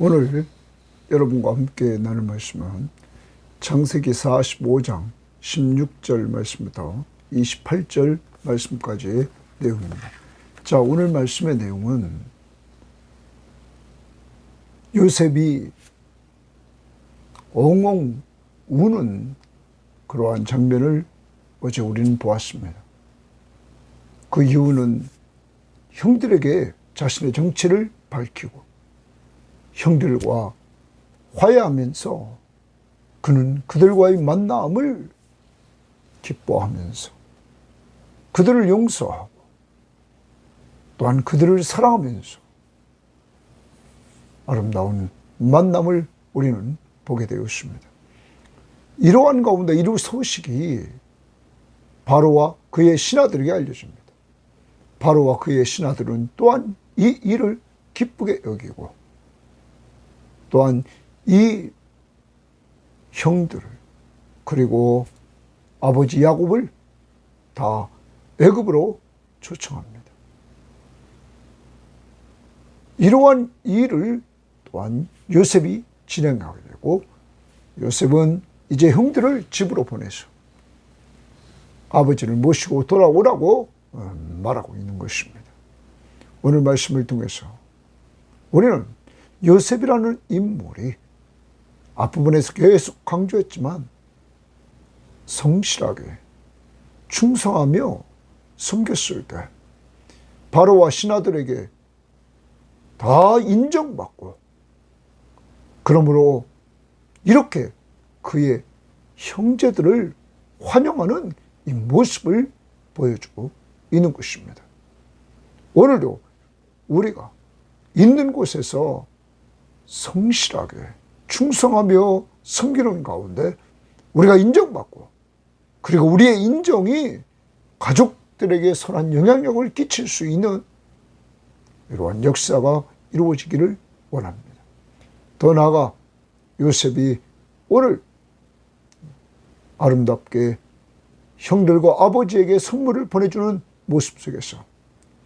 오늘 여러분과 함께 나눌 말씀은 창세기 45장 16절 말씀부터 28절 말씀까지의 내용입니다. 자, 오늘 말씀의 내용은 요셉이 엉엉 우는 그러한 장면을 어제 우리는 보았습니다. 그 이유는 형들에게 자신의 정체를 밝히고 형들과 화해하면서 그는 그들과의 만남을 기뻐하면서 그들을 용서하고 또한 그들을 사랑하면서 아름다운 만남을 우리는 보게 되었습니다. 이러한 가운데 이 소식이 바로와 그의 신하들에게 알려집니다. 바로와 그의 신하들은 또한 이 일을 기쁘게 여기고 또한 이 형들을 그리고 아버지 야곱을 다 애굽으로 초청합니다. 이러한 일을 또한 요셉이 진행하게 되고 요셉은 이제 형들을 집으로 보내서 아버지를 모시고 돌아오라고 말하고 있는 것입니다. 오늘 말씀을 통해서 우리는 요셉이라는 인물이 앞부분에서 계속 강조했지만 성실하게 충성하며 섬겼을 때 바로와 신하들에게 다 인정받고 그러므로 이렇게 그의 형제들을 환영하는 이 모습을 보여주고 있는 것입니다. 오늘도 우리가 있는 곳에서 성실하게 충성하며 섬기는 가운데 우리가 인정받고 그리고 우리의 인정이 가족들에게 선한 영향력을 끼칠 수 있는 이러한 역사가 이루어지기를 원합니다. 더 나아가 요셉이 오늘 아름답게 형들과 아버지에게 선물을 보내주는 모습 속에서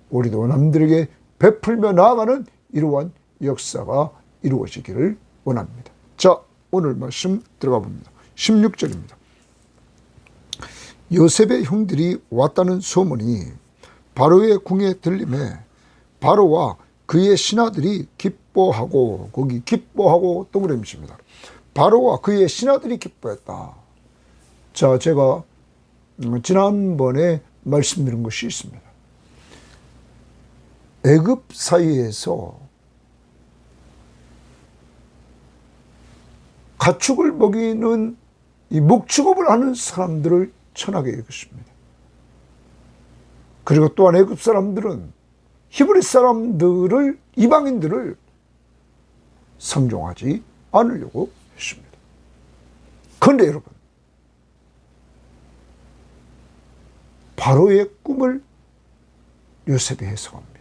우리도 남들에게 베풀며 나아가는 이러한 역사가 이루어지기를 원합니다. 자, 오늘 말씀 들어가 봅니다. 16절입니다. 요셉의 형들이 왔다는 소문이 바로의 궁에 들림에 바로와 그의 신하들이 기뻐하고, 거기 기뻐하고 동그라미입니다. 바로와 그의 신하들이 기뻐했다. 자, 제가 지난번에 말씀드린 것이 있습니다. 애굽 사이에서 가축을 먹이는 이 목축업을 하는 사람들을 천하게 여겼습니다. 그리고 또한 애굽 사람들은 히브리 사람들을, 이방인들을 상종하지 않으려고 했습니다. 그런데 여러분, 바로의 꿈을 요셉이 해석합니다.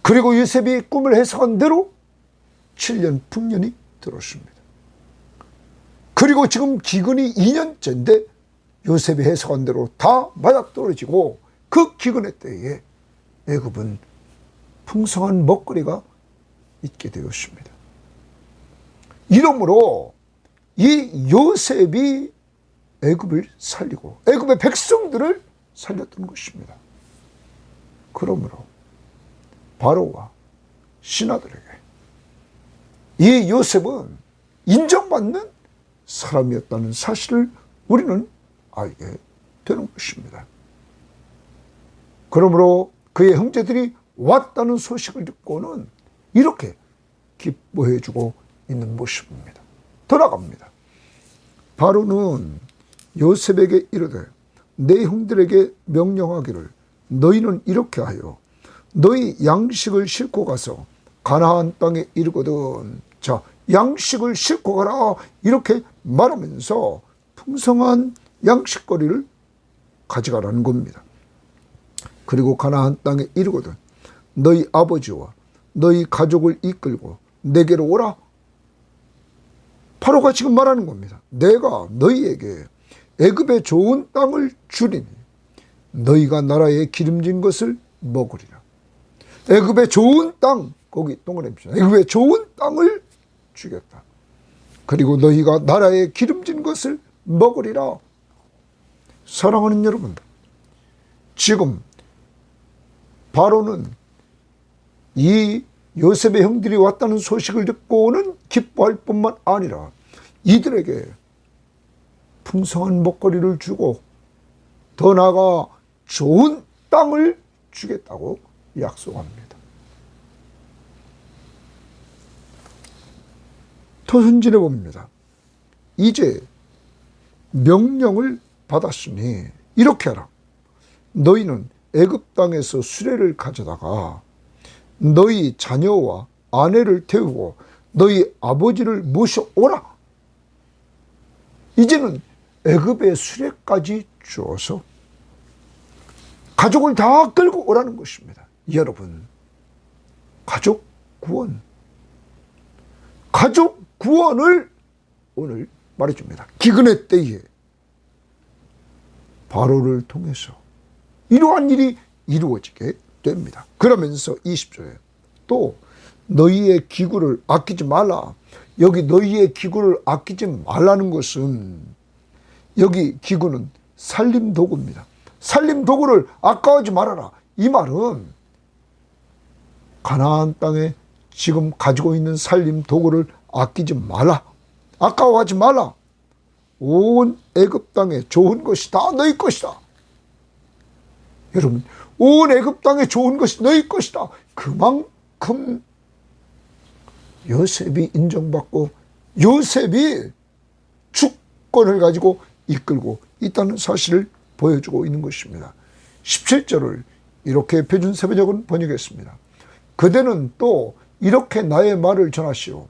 그리고 요셉이 꿈을 해석한 대로 7년 풍년이 들었습니다. 그리고 지금 기근이 2년째인데 요셉이 해석한 대로 다 맞아떨어지고 그 기근의 때에 애굽은 풍성한 먹거리가 있게 되었습니다. 이러므로 이 요셉이 애굽을 살리고 애굽의 백성들을 살렸던 것입니다. 그러므로 바로와 신하들에게 이 요셉은 인정받는 사람이었다는 사실을 우리는 알게 되는 것입니다. 그러므로 그의 형제들이 왔다는 소식을 듣고는 이렇게 기뻐해주고 있는 모습입니다. 더 나갑니다. 바로는 요셉에게 이르되 내 형들에게 명령하기를 너희는 이렇게 하여 너희 양식을 싣고 가서 가나안 땅에 이르거든. 자, 양식을 싣고 가라 이렇게 말하면서 풍성한 양식거리를 가져가라는 겁니다. 그리고 가나안 땅에 이르거든 너희 아버지와 너희 가족을 이끌고 내게로 오라. 바로가 지금 말하는 겁니다. 내가 너희에게 애굽의 좋은 땅을 주리니 너희가 나라에 기름진 것을 먹으리라. 애굽의 좋은 땅, 거기 동그라미 애굽의 좋은 땅을 주겠다. 그리고 너희가 나라의 기름진 것을 먹으리라. 사랑하는 여러분, 지금 바로는 이 요셉의 형들이 왔다는 소식을 듣고는 기뻐할 뿐만 아니라 이들에게 풍성한 먹거리를 주고 더 나아가 좋은 땅을 주겠다고 약속합니다. 더 전진해 봅니다. 이제 명령을 받았으니 이렇게 하라. 너희는 애굽 땅에서 수레를 가져다가 너희 자녀와 아내를 태우고 너희 아버지를 모셔오라. 이제는 애굽의 수레까지 주어서 가족을 다 끌고 오라는 것입니다. 여러분, 가족 구원을 오늘 말해줍니다. 기근의 때에 바로를 통해서 이러한 일이 이루어지게 됩니다. 그러면서 20절에 또 너희의 기구를 아끼지 말라. 여기 너희의 기구를 아끼지 말라는 것은 여기 기구는 살림도구입니다. 살림도구를 아까워하지 말아라. 이 말은 가나안 땅에 지금 가지고 있는 살림도구를 아끼지 말라. 아까워하지 말라. 온 애굽 땅에 좋은 것이 다 너희 것이다. 여러분, 온 애굽 땅에 좋은 것이 너희 것이다. 그만큼 요셉이 인정받고 요셉이 주권을 가지고 이끌고 있다는 사실을 보여주고 있는 것입니다. 17절을 이렇게 표준세번역은 번역했습니다. 그대는 또 이렇게 나의 말을 전하시오.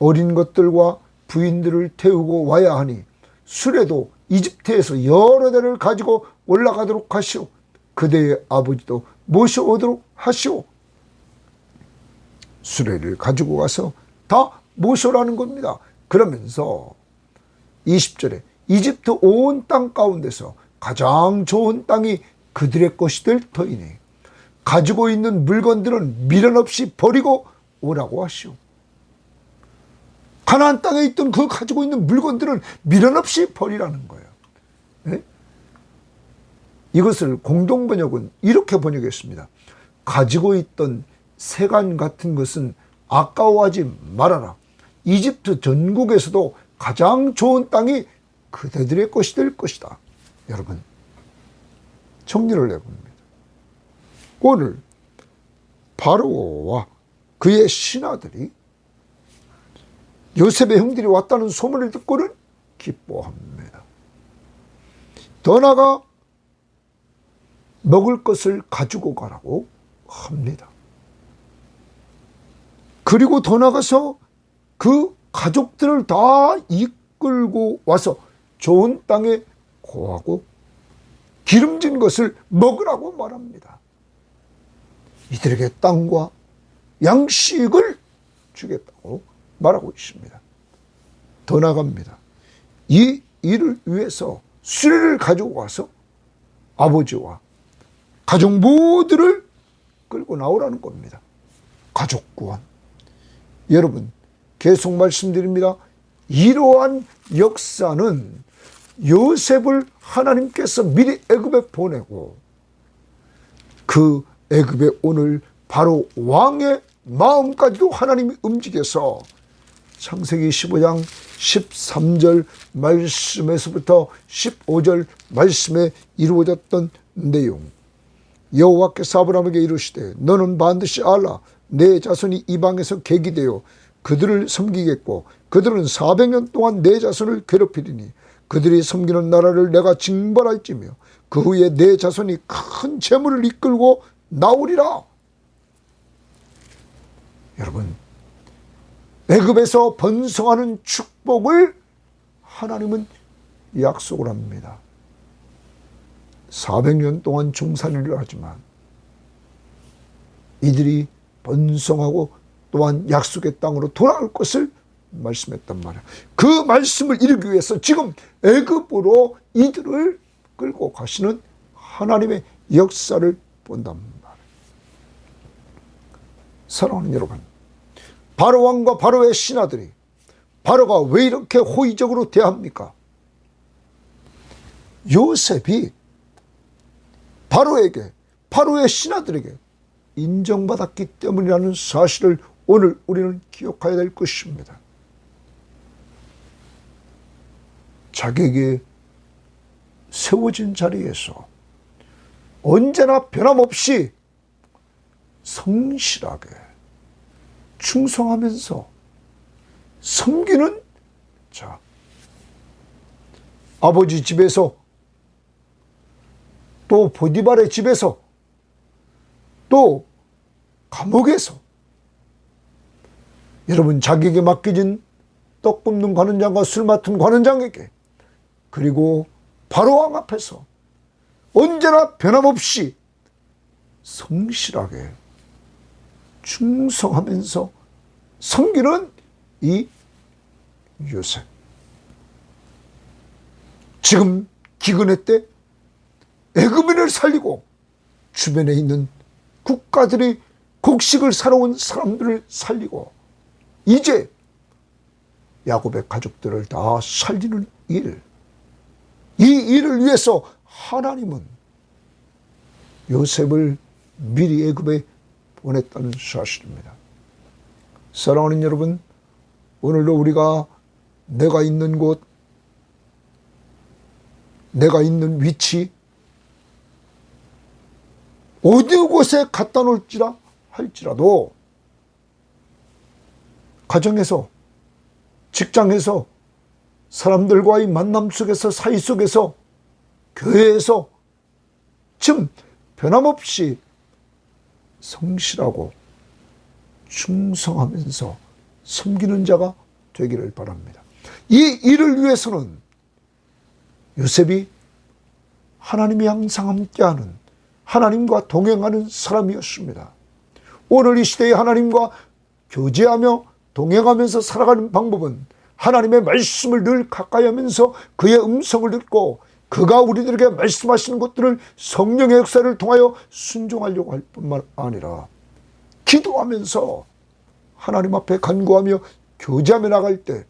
어린 것들과 부인들을 태우고 와야 하니 수레도 이집트에서 여러 대를 가지고 올라가도록 하시오. 그대의 아버지도 모셔오도록 하시오. 수레를 가지고 가서 다 모셔라는 겁니다. 그러면서 20절에 이집트 온 땅 가운데서 가장 좋은 땅이 그들의 것이 될 터이니 가지고 있는 물건들은 미련 없이 버리고 오라고 하시오. 가나안 땅에 있던 그 가지고 있는 물건들은 미련 없이 버리라는 거예요. 네? 이것을 공동번역은 이렇게 번역했습니다. 가지고 있던 세간 같은 것은 아까워하지 말아라. 이집트 전국에서도 가장 좋은 땅이 그대들의 것이 될 것이다. 여러분, 정리를 해봅니다. 오늘 바로와 그의 신하들이 요셉의 형들이 왔다는 소문을 듣고는 기뻐합니다. 더 나아가 먹을 것을 가지고 가라고 합니다. 그리고 더 나가서 그 가족들을 다 이끌고 와서 좋은 땅에 거하고 기름진 것을 먹으라고 말합니다. 이들에게 땅과 양식을 주겠다고 말하고 있습니다. 더 나갑니다. 이 일을 위해서 수레를 가지고 와서 아버지와 가족 모두를 끌고 나오라는 겁니다. 가족 구원. 여러분, 계속 말씀드립니다. 이러한 역사는 요셉을 하나님께서 미리 애굽에 보내고 그 애굽에 오늘 바로 왕의 마음까지도 하나님이 움직여서 창세기 15장 13절 말씀에서부터 15절 말씀에 이루어졌던 내용. 여호와께서 아브라함에게 이르시되 너는 반드시 알라. 내 자손이 이방에서 객이되어 그들을 섬기겠고 그들은 400년 동안 내 자손을 괴롭히리니 그들이 섬기는 나라를 내가 징벌할지며 그 후에 내 자손이 큰 재물을 이끌고 나오리라. 여러분, 애굽에서 번성하는 축복을 하나님은 약속을 합니다. 400년 동안 종살이를 하지만 이들이 번성하고 또한 약속의 땅으로 돌아올 것을 말씀했단 말이에요. 그 말씀을 이루기 위해서 지금 애굽으로 이들을 끌고 가시는 하나님의 역사를 본단 말이에요. 사랑하는 여러분, 바로 왕과 바로의 신하들이 바로가 왜 이렇게 호의적으로 대합니까? 요셉이 바로에게, 바로의 신하들에게 인정받았기 때문이라는 사실을 오늘 우리는 기억해야 될 것입니다. 자기에게 세워진 자리에서 언제나 변함없이 성실하게 충성하면서 섬기는 자, 아버지 집에서, 또 보디발의 집에서, 또 감옥에서, 여러분 자기에게 맡겨진 떡 굽는 관원장과 술 맡은 관원장에게, 그리고 바로왕 앞에서 언제나 변함없이 성실하게 충성하면서 섬기는 이 요셉. 지금 기근의 때 애굽인을 살리고 주변에 있는 국가들이 곡식을 사러 온 사람들을 살리고, 이제 야곱의 가족들을 다 살리는 일, 이 일을 위해서 하나님은 요셉을 미리 애굽에 보냈다는 사실입니다. 사랑하는 여러분, 오늘도 우리가 내가 있는 곳, 내가 있는 위치, 어디 곳에 갖다 놓을지라 할지라도 가정에서, 직장에서, 사람들과의 만남 속에서, 사이 속에서, 교회에서 지금 변함없이 성실하고 충성하면서 섬기는 자가 되기를 바랍니다. 이 일을 위해서는 요셉이 하나님이 항상 함께하는, 하나님과 동행하는 사람이었습니다. 오늘 이 시대에 하나님과 교제하며 동행하면서 살아가는 방법은 하나님의 말씀을 늘 가까이 하면서 그의 음성을 듣고 그가 우리들에게 말씀하시는 것들을 성령의 역사를 통하여 순종하려고 할 뿐만 아니라 기도하면서 하나님 앞에 간구하며 교제하며 나갈 때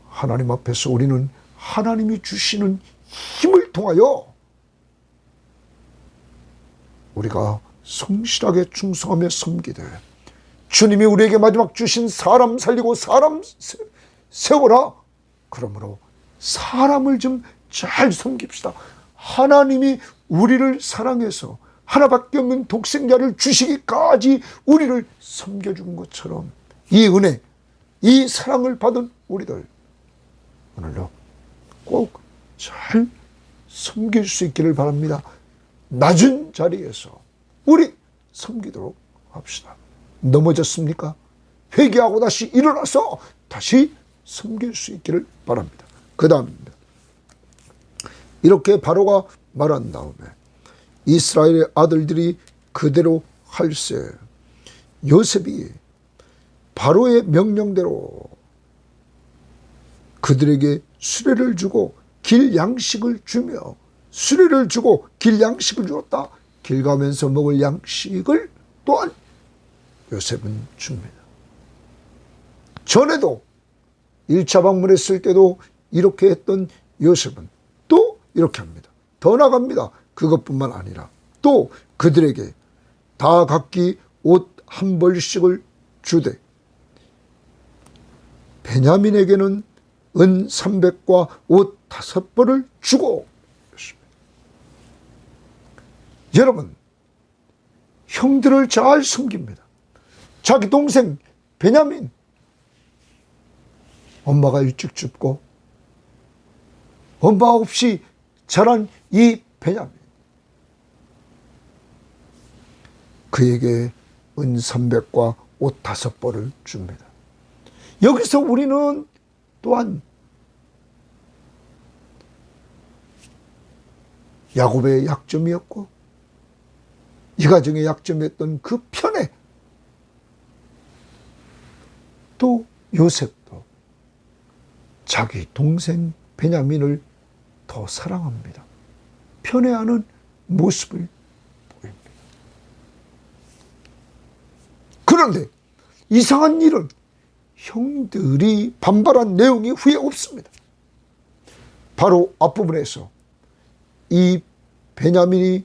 하나님 앞에서 우리는 하나님이 주시는 힘을 통하여 우리가 성실하게 충성하며 섬기되, 주님이 우리에게 마지막 주신 사람 살리고 사람 세워라, 그러므로 사람을 좀 잘 섬깁시다. 하나님이 우리를 사랑해서 하나밖에 없는 독생자를 주시기까지 우리를 섬겨준 것처럼 이 은혜, 이 사랑을 받은 우리들 오늘도 꼭 잘 섬길 수 있기를 바랍니다. 낮은 자리에서 우리 섬기도록 합시다. 넘어졌습니까? 회개하고 다시 일어나서 다시 섬길 수 있기를 바랍니다. 그 다음입니다. 이렇게 바로가 말한 다음에 이스라엘의 아들들이 그대로 할세, 요셉이 바로의 명령대로 그들에게 수레를 주고 길 양식을 주며, 수레를 주고 길 양식을 주었다. 길 가면서 먹을 양식을 또한 요셉은 줍니다. 전에도 1차 방문했을 때도 이렇게 했던 요셉은 또 이렇게 합니다. 더 나갑니다. 그것뿐만 아니라 또 그들에게 다 각기 옷 한 벌씩을 주되 베냐민에게는 은 300과 옷 5벌을 주고 있습니다. 여러분, 형들을 잘 섬깁니다. 자기 동생 베냐민, 엄마가 일찍 죽고 엄마 없이 자란 이 베냐민, 그에게 은 300과 옷 5벌을 줍니다. 여기서 우리는 또한 야곱의 약점이었고 이 가정의 약점이었던 그 편에 또 요셉도 자기 동생 베냐민을 더 사랑합니다. 편애하는 모습을 보입니다. 그런데 이상한 일은 형들이 반발한 내용이 후에 없습니다. 바로 앞부분에서 이 베냐민이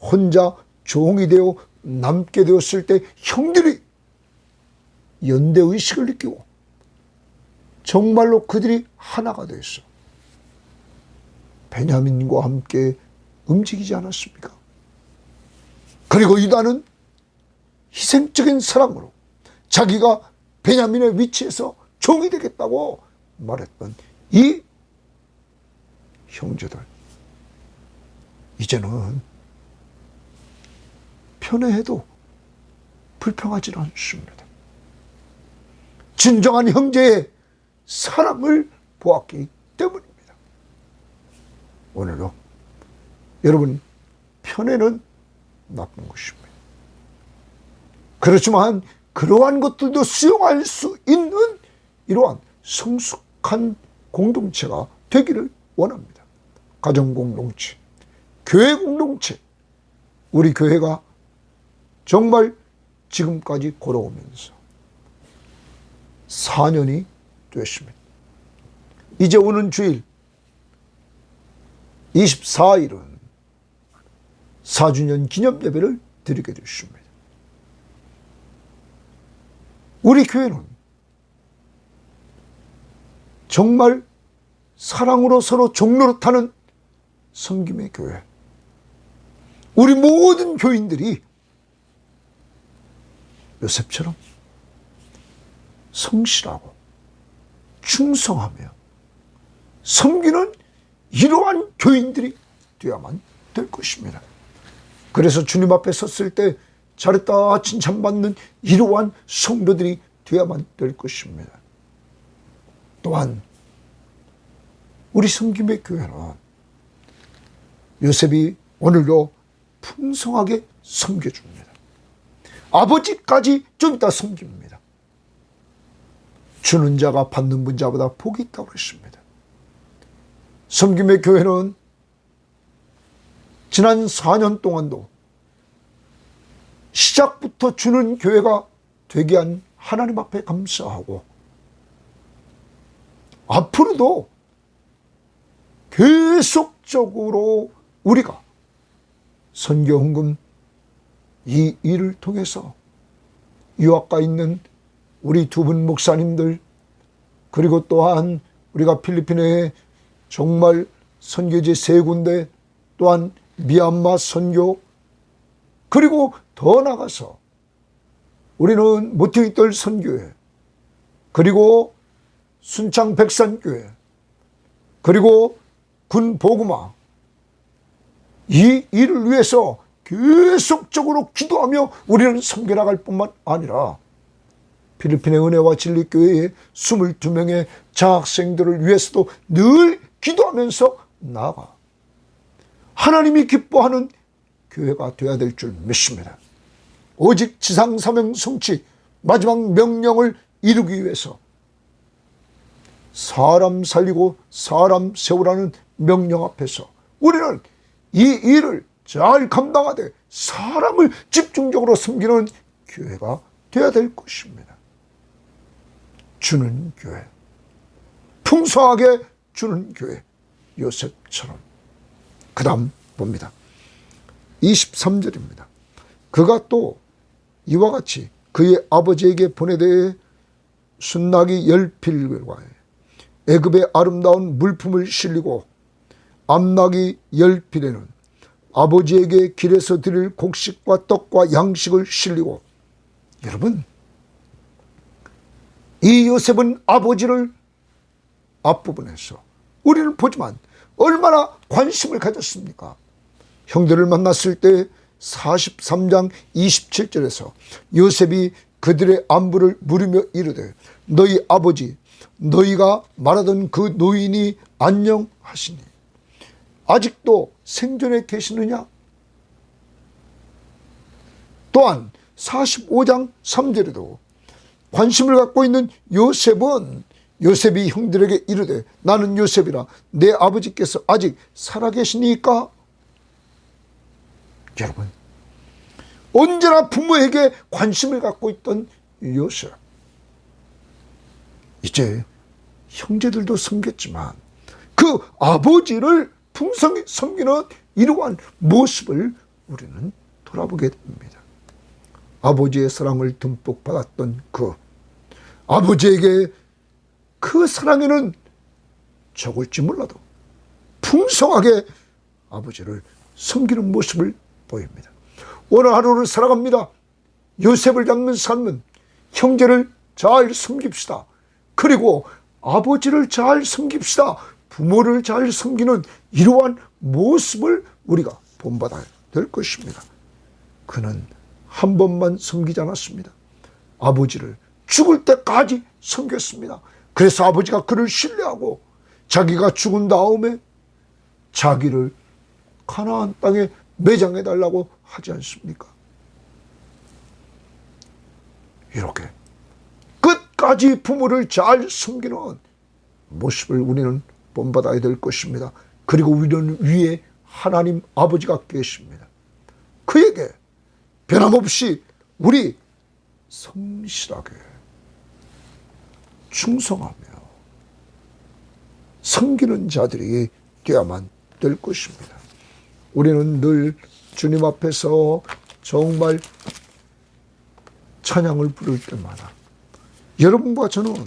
혼자 종이 되어 남게 되었을 때 형들이 연대의식을 느끼고 정말로 그들이 하나가 되었어. 베냐민과 함께 움직이지 않았습니까? 그리고 유다는 희생적인 사랑으로 자기가 베냐민의 위치에서 종이 되겠다고 말했던 이 형제들, 이제는 편애해도 불평하지 않습니다. 진정한 형제의 사랑을 보았기 때문입니다. 오늘도 여러분, 편애는 나쁜 것입니다. 그렇지만 그러한 것들도 수용할 수 있는 이러한 성숙한 공동체가 되기를 원합니다. 가정공동체, 교회 공동체, 우리 교회가 정말 지금까지 걸어오면서 4년이 됐습니다. 이제 오는 주일 24일은 4주년 기념 예배를 드리게 됐습니다. 우리 교회는 정말 사랑으로 서로 종노릇하는 섬김의 교회. 우리 모든 교인들이 요셉처럼 성실하고 충성하며 섬기는 이러한 교인들이 되어야만 될 것입니다. 그래서 주님 앞에 섰을 때 잘했다 칭찬받는 이러한 성도들이 되어야만 될 것입니다. 또한 우리 섬김의 교회는 요셉이 오늘도 풍성하게 섬겨줍니다. 아버지까지 좀 이따 섬깁니다. 주는 자가 받는 자보다 복이 있다고 했습니다. 섬김의 교회는 지난 4년 동안도 시작부터 주는 교회가 되게 한 하나님 앞에 감사하고 앞으로도 계속적으로 우리가 선교 헌금 이 일을 통해서 유학가 있는 우리 두 분 목사님들, 그리고 또한 우리가 필리핀에 정말 선교지 3군데, 또한 미얀마 선교, 그리고 더 나가서 우리는 모티이떨 선교회, 그리고 순창 백산교회, 그리고 군 보구마, 이 일을 위해서 계속적으로 기도하며 우리는 섬겨나갈 뿐만 아니라 필리핀의 은혜와 진리교회의 22명의 장학생들을 위해서도 늘 기도하면서 나아가 하나님이 기뻐하는 교회가 되어야 될 줄 믿습니다. 오직 지상사명 성취 마지막 명령을 이루기 위해서 사람 살리고 사람 세우라는 명령 앞에서 우리는 이 일을 잘 감당하되 사람을 집중적으로 섬기는 교회가 되어야 될 것입니다. 주는 교회, 풍성하게 주는 교회, 요셉처럼. 그 다음 봅니다. 23절입니다. 그가 또 이와 같이 그의 아버지에게 보내되 순낙이 10필과 애굽의 아름다운 물품을 실리고 암낙이 10필에는 아버지에게 길에서 드릴 곡식과 떡과 양식을 실리고. 여러분, 이 요셉은 아버지를 앞부분에서 우리는 보지만 얼마나 관심을 가졌습니까? 형들을 만났을 때 43장 27절에서 요셉이 그들의 안부를 물으며 이르되 너희 아버지 너희가 말하던 그 노인이 안녕하시니 아직도 생존해 계시느냐? 또한 45장 3절에도 관심을 갖고 있는 요셉이 형들에게 이르되 나는 요셉이라 내 아버지께서 아직 살아계시니까. 여러분, 언제나 부모에게 관심을 갖고 있던 요셉. 이제 형제들도 섬겼지만 그 아버지를 풍성히 섬기는 이러한 모습을 우리는 돌아보게 됩니다. 아버지의 사랑을 듬뿍 받았던 그 아버지에게 그 사랑에는 적을지 몰라도 풍성하게 아버지를 섬기는 모습을 보입니다. 오늘 하루를 살아갑니다. 요셉을 닮은 삶은 형제를 잘 섬깁시다. 그리고 아버지를 잘 섬깁시다. 부모를 잘 섬기는 이러한 모습을 우리가 본받아야 될 것입니다. 그는 한 번만 섬기지 않았습니다. 아버지를 죽을 때까지 섬겼습니다. 그래서 아버지가 그를 신뢰하고 자기가 죽은 다음에 자기를 가나안 땅에 매장해 달라고 하지 않습니까? 이렇게 끝까지 부모를 잘 섬기는 모습을 우리는 본받아야 될 것입니다. 그리고 우리는 위에 하나님 아버지가 계십니다. 그에게 변함없이 우리 성실하게 충성하며 섬기는 자들이 되어야만 될 것입니다. 우리는 늘 주님 앞에서 정말 찬양을 부를 때마다 여러분과 저는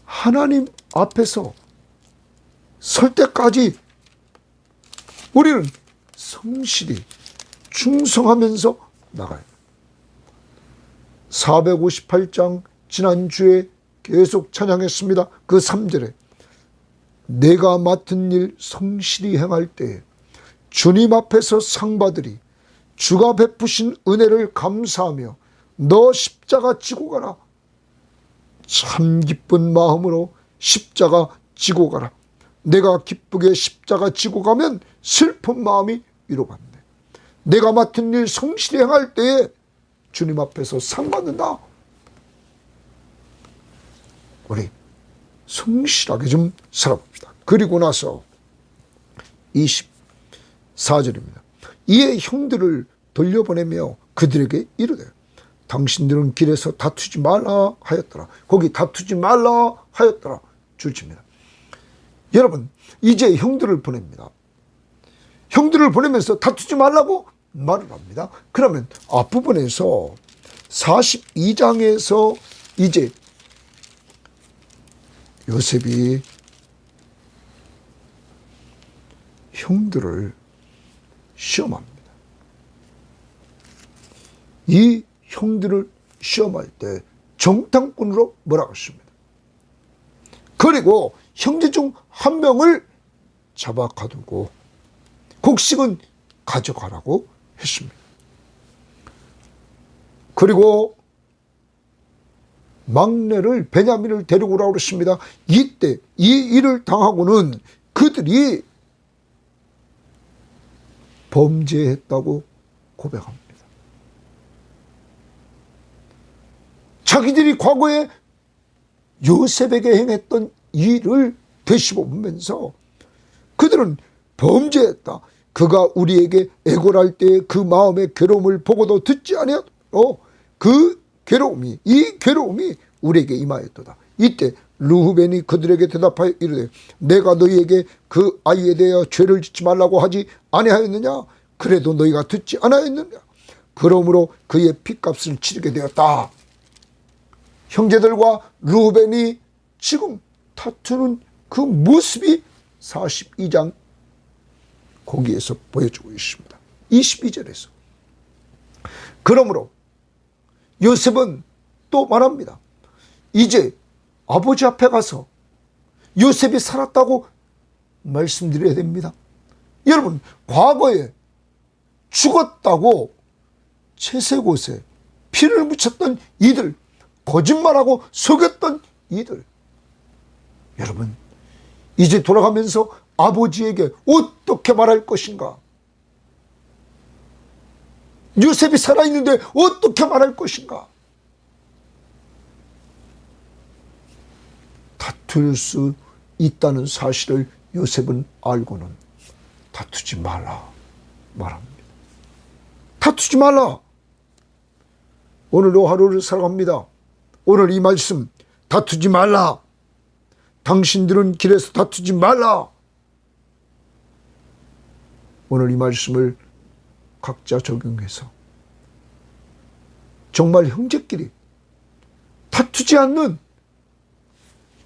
하나님 앞에서 설 때까지 우리는 성실히 충성하면서 나가요. 458장 지난주에 계속 찬양했습니다. 그 3절에 내가 맡은 일 성실히 행할 때에 주님 앞에서 상 받으리. 주가 베푸신 은혜를 감사하며 너 십자가 지고 가라. 참 기쁜 마음으로 십자가 지고 가라. 내가 기쁘게 십자가 지고 가면 슬픈 마음이 위로받네. 내가 맡은 일 성실히 행할 때에 주님 앞에서 상 받는다. 우리 성실하게 좀 살아봅시다. 그리고 나서 24절입니다. 이에 형들을 돌려보내며 그들에게 이르되 당신들은 길에서 다투지 말라 하였더라. 거기 다투지 말라 하였더라 주십니다. 여러분, 이제 형들을 보냅니다. 형들을 보내면서 다투지 말라고 말을 합니다. 그러면 앞부분에서 42장에서 이제 요셉이 형들을 시험합니다. 이 형들을 시험할 때 정탐꾼으로 몰아갔습니다. 그리고 형제 중 한 명을 잡아 가두고 곡식은 가져가라고 했습니다. 그리고 막내를 베냐민을 데리고 오라고 그랬습니다. 이때 이 일을 당하고는 그들이 범죄했다고 고백합니다. 자기들이 과거에 요셉에게 행했던 일을 되씹어보면서 그들은 범죄했다. 그가 우리에게 애걸할 때 그 마음의 괴로움을 보고도 듣지 아니하도록 그 괴로움이, 이 괴로움이 우리에게 임하였도다. 이때 르후벤이 그들에게 대답하여 이르되 내가 너희에게 그 아이에 대하여 죄를 짓지 말라고 하지 아니하였느냐? 그래도 너희가 듣지 않았느냐? 그러므로 그의 핏값을 치르게 되었다. 형제들과 르후벤이 지금 다투는 그 모습이 42장 거기에서 보여주고 있습니다. 22절에서. 그러므로 요셉은 또 말합니다. 이제 아버지 앞에 가서 요셉이 살았다고 말씀드려야 됩니다. 여러분, 과거에 죽었다고 채색옷에 피를 묻혔던 이들, 거짓말하고 속였던 이들, 여러분 이제 돌아가면서 아버지에게 어떻게 말할 것인가? 요셉이 살아있는데 어떻게 말할 것인가? 다툴 수 있다는 사실을 요셉은 알고는 다투지 말라 말합니다. 다투지 말라. 오늘도 하루를 살아갑니다. 오늘 이 말씀, 다투지 말라. 당신들은 길에서 다투지 말라. 오늘 이 말씀을 각자 적용해서 정말 형제끼리 다투지 않는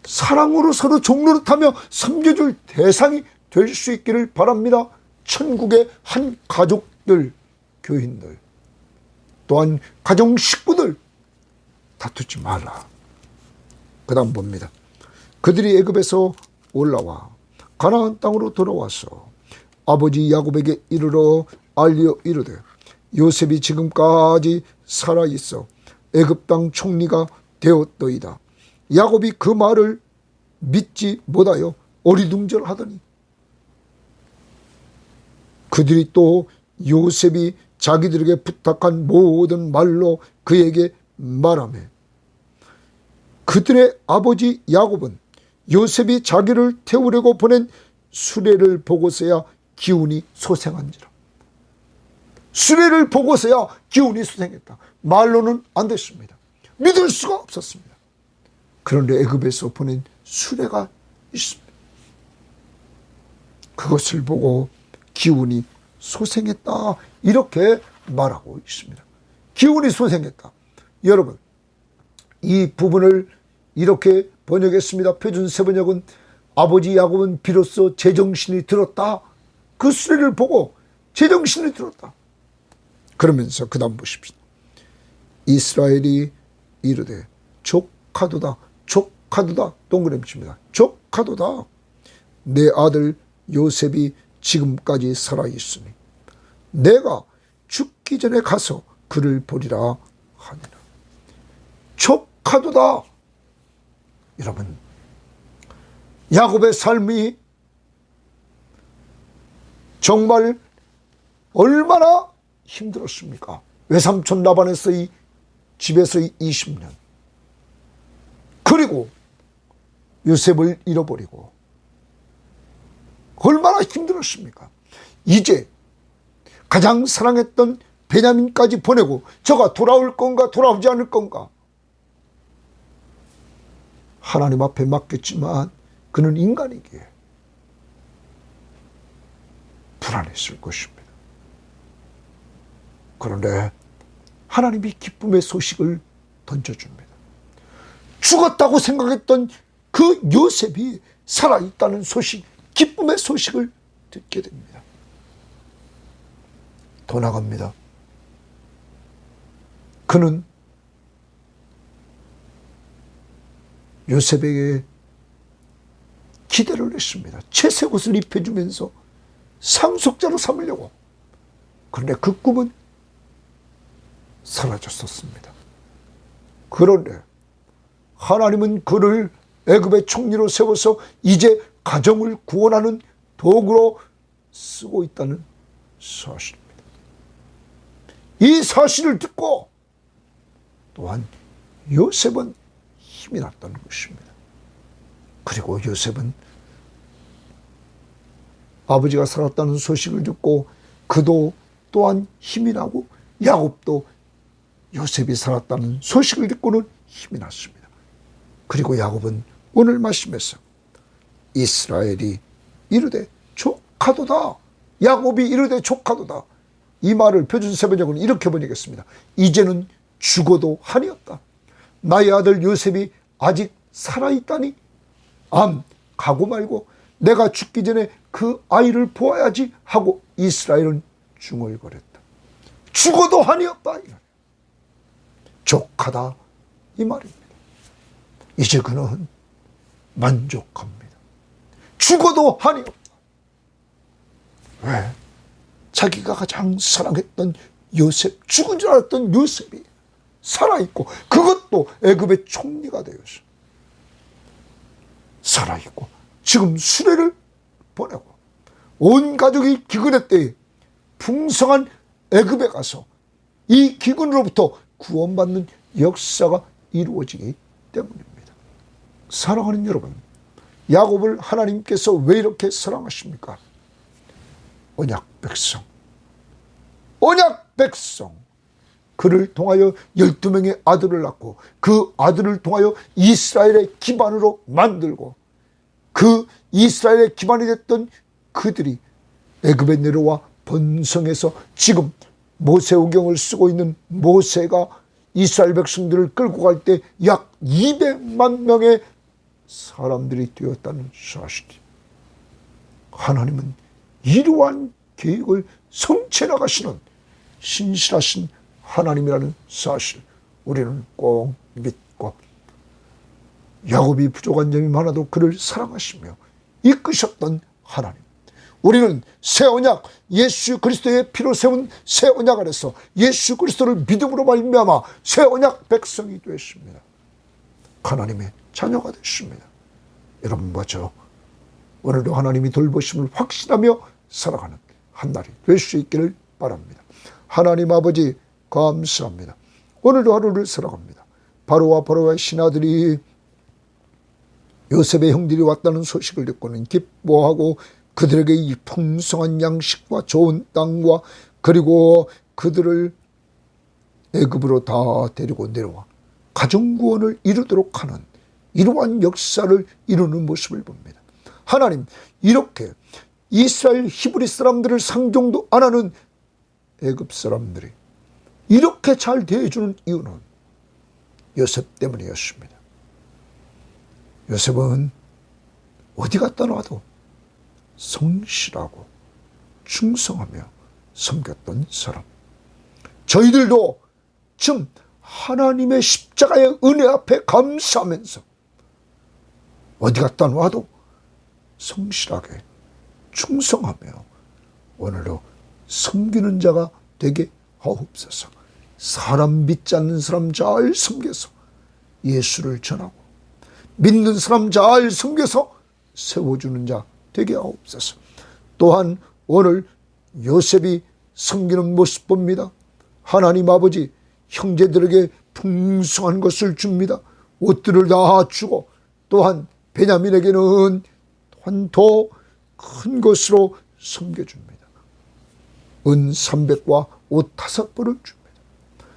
사랑으로 서로 종노릇하며 섬겨줄 대상이 될 수 있기를 바랍니다. 천국의 한 가족들, 교인들, 또한 가정 식구들 다투지 말라. 그 다음 봅니다. 그들이 애굽에서 올라와 가나안 땅으로 돌아와서 아버지 야곱에게 이르러 알려 이르되 요셉이 지금까지 살아있어 애굽 땅 총리가 되었더이다. 야곱이 그 말을 믿지 못하여 어리둥절하더니 그들이 또 요셉이 자기들에게 부탁한 모든 말로 그에게 말하며 그들의 아버지 야곱은 요셉이 자기를 태우려고 보낸 수레를 보고서야 기운이 소생한지라. 수레를 보고서야 기운이 소생했다. 말로는 안 됐습니다. 믿을 수가 없었습니다. 그런데 애굽에서 보낸 수레가 있습니다. 그것을 보고 기운이 소생했다, 이렇게 말하고 있습니다. 기운이 소생했다. 여러분, 이 부분을 이렇게 번역했습니다. 표준 세번역은 아버지 야곱은 비로소 제정신이 들었다. 그 수레를 보고 제정신이 들었다. 그러면서 그 다음 보십시오. 이스라엘이 이르되 족하도다, 족하도다, 동그라미 칩니다. 족하도다. 내 아들 요셉이 지금까지 살아있으니 내가 죽기 전에 가서 그를 보리라 하니라. 족하도다. 여러분, 야곱의 삶이 정말 얼마나 힘들었습니까? 외삼촌 라반에서 이 집에서 20년, 그리고 요셉을 잃어버리고 얼마나 힘들었습니까? 이제 가장 사랑했던 베냐민까지 보내고 저가 돌아올 건가 돌아오지 않을 건가? 하나님 앞에 맡겼지만 그는 인간이기에 불안했을 것입니다. 그런데 하나님이 기쁨의 소식을 던져줍니다. 죽었다고 생각했던 그 요셉이 살아있다는 소식, 기쁨의 소식을 듣게 됩니다. 더 나갑니다. 그는 요셉에게 기대를 했습니다. 채색 옷을 입혀주면서 상속자로 삼으려고. 그런데 그 꿈은 사라졌었습니다. 그런데 하나님은 그를 애굽의 총리로 세워서 이제 가정을 구원하는 도구로 쓰고 있다는 사실입니다. 이 사실을 듣고 또한 요셉은 힘이 났다는 것입니다. 그리고 요셉은 아버지가 살았다는 소식을 듣고 그도 또한 힘이 나고 야곱도 요셉이 살았다는 소식을 듣고는 힘이 났습니다. 그리고 야곱은 오늘 말씀에서 이스라엘이 이르되 족하도다, 야곱이 이르되 족하도다, 이 말을 표준 세번역은 이렇게 번역했습니다. 이제는 죽어도 한이었다. 나의 아들 요셉이 아직 살아있다니 가고 말고 내가 죽기 전에 그 아이를 보아야지 하고 이스라엘은 중얼거렸다. 죽어도 한이었다. 족하다, 이 말입니다. 이제 그는 만족합니다. 죽어도 한이없다. 왜? 자기가 가장 사랑했던 요셉, 죽은 줄 알았던 요셉이 살아있고, 그것도 애굽의 총리가 되어서 살아있고, 지금 수레를 보내고 온 가족이 기근의 때에 풍성한 애굽에 가서 이 기근으로부터 구원받는 역사가 이루어지기 때문입니다. 사랑하는 여러분, 야곱을 하나님께서 왜 이렇게 사랑하십니까? 언약 백성, 언약 백성, 그를 통하여 12명의 아들을 낳고 그 아들을 통하여 이스라엘의 기반으로 만들고 그 이스라엘의 기반이 됐던 그들이 애굽에 내려와 번성해서 지금 모세오경을 쓰고 있는 모세가 이스라엘 백성들을 끌고 갈 때 약 200만 명의 사람들이 되었다는 사실이, 하나님은 이러한 계획을 성취해 나가시는 신실하신 하나님이라는 사실 우리는 꼭 믿고, 야곱이 부족한 점이 많아도 그를 사랑하시며 이끄셨던 하나님, 우리는 새 언약 예수 그리스도의 피로 세운 새 언약 안에서 예수 그리스도를 믿음으로 말미암아 새 언약 백성이 되었습니다. 하나님의 자녀가 됐습니다. 여러분과 저 오늘도 하나님이 돌보심을 확신하며 살아가는 한 날이 될 수 있기를 바랍니다. 하나님 아버지 감사합니다. 오늘도 하루를 살아갑니다. 바로와 바로의 신하들이 요셉의 형들이 왔다는 소식을 듣고는 기뻐하고 그들에게 이 풍성한 양식과 좋은 땅과 그리고 그들을 애굽으로 다 데리고 내려와 가정구원을 이루도록 하는 이러한 역사를 이루는 모습을 봅니다. 하나님, 이렇게 이스라엘 히브리 사람들을 상종도 안 하는 애굽 사람들이 이렇게 잘 대해주는 이유는 요셉 때문이었습니다. 요셉은 어디 갔다 놔도 성실하고 충성하며 섬겼던 사람. 저희들도 지금 하나님의 십자가의 은혜 앞에 감사하면서 어디 갔다 놔도 성실하게 충성하며 오늘도 섬기는 자가 되게 하옵소서. 사람 믿지 않는 사람 잘 섬겨서 예수를 전하고 믿는 사람 잘 섬겨서 세워주는 자 되게 하옵소서. 또한 오늘 요셉이 섬기는 모습 봅니다. 하나님 아버지, 형제들에게 풍성한 것을 줍니다. 옷들을 다 주고 또한 베냐민에게는 더 큰 것으로 섬겨줍니다. 은 300과 옷 5벌을 줍니다.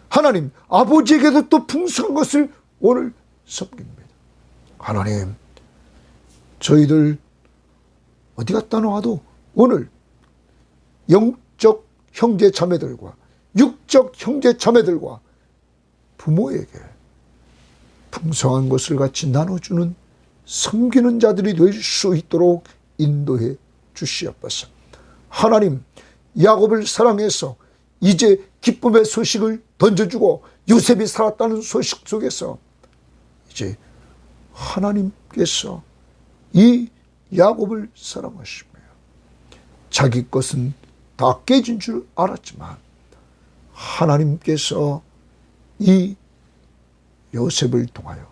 하나님 아버지에게도 또 풍성한 것을 오늘 섬깁니다. 하나님, 저희들 어디 갔다 놔도 오늘 영적 형제 자매들과 육적 형제 자매들과 부모에게 풍성한 것을 같이 나눠주는 섬기는 자들이 될 수 있도록 인도해 주시옵소서. 하나님, 야곱을 사랑해서 이제 기쁨의 소식을 던져주고 요셉이 살았다는 소식 속에서 이제 하나님께서 이 야곱을 사랑하시며 자기 것은 다 깨진 줄 알았지만 하나님께서 이 요셉을 통하여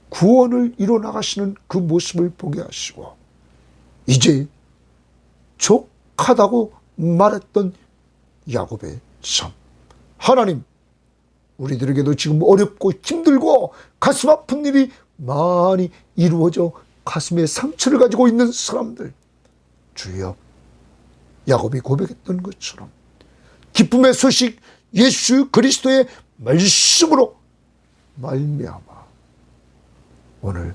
구원을 이뤄나가시는 그 모습을 보게 하시고 이제 족하다고 말했던 야곱의 삶, 하나님 우리들에게도 지금 어렵고 힘들고 가슴 아픈 일이 많이 이루어져 가슴에 상처를 가지고 있는 사람들, 주여 야곱이 고백했던 것처럼 기쁨의 소식 예수 그리스도의 말씀으로 말미암아 오늘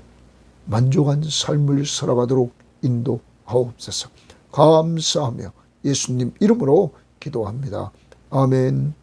만족한 삶을 살아가도록 인도하옵소서. 감사하며 예수님 이름으로 기도합니다. 아멘.